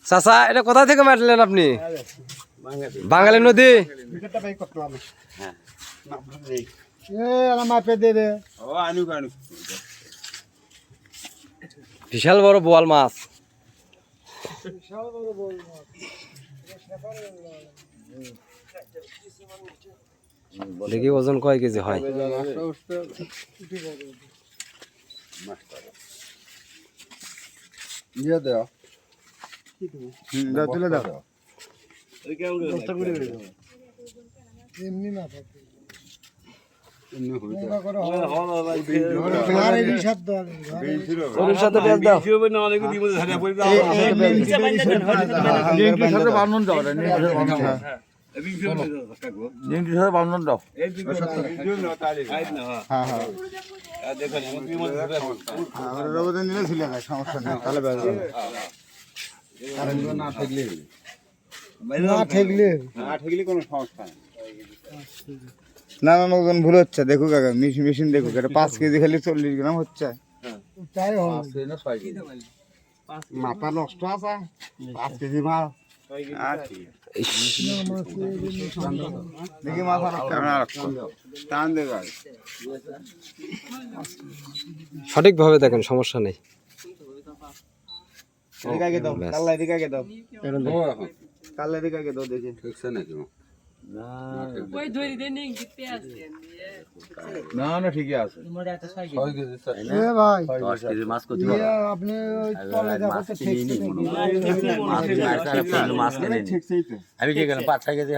চাচা এটা কোথা থেকে মারলেন আপনি? বাঙালি নদী। বিশাল বড় বোয়াল মাছ। দেখি ওজন কয় কেজি হয়। না না ওজন ভুল হচ্ছে, দেখুক আগে মেশিন দেখুক, এটা 5 কেজি খালি 40 গ্রাম হচ্ছে। মাথা নষ্ট আছে 5 কেজি মাছ। দেখি মাথা টান দেবে সঠিকভাবে দেখেন, সমস্যা নেই। এদিকে দাও, কাল্লা এদিকে দাও, কাল্লা এদিকে দাও, দেখি ঠিকছে নাকি? না না ঠিকই আছে। আমি কি গেলাম 5-6 কেজি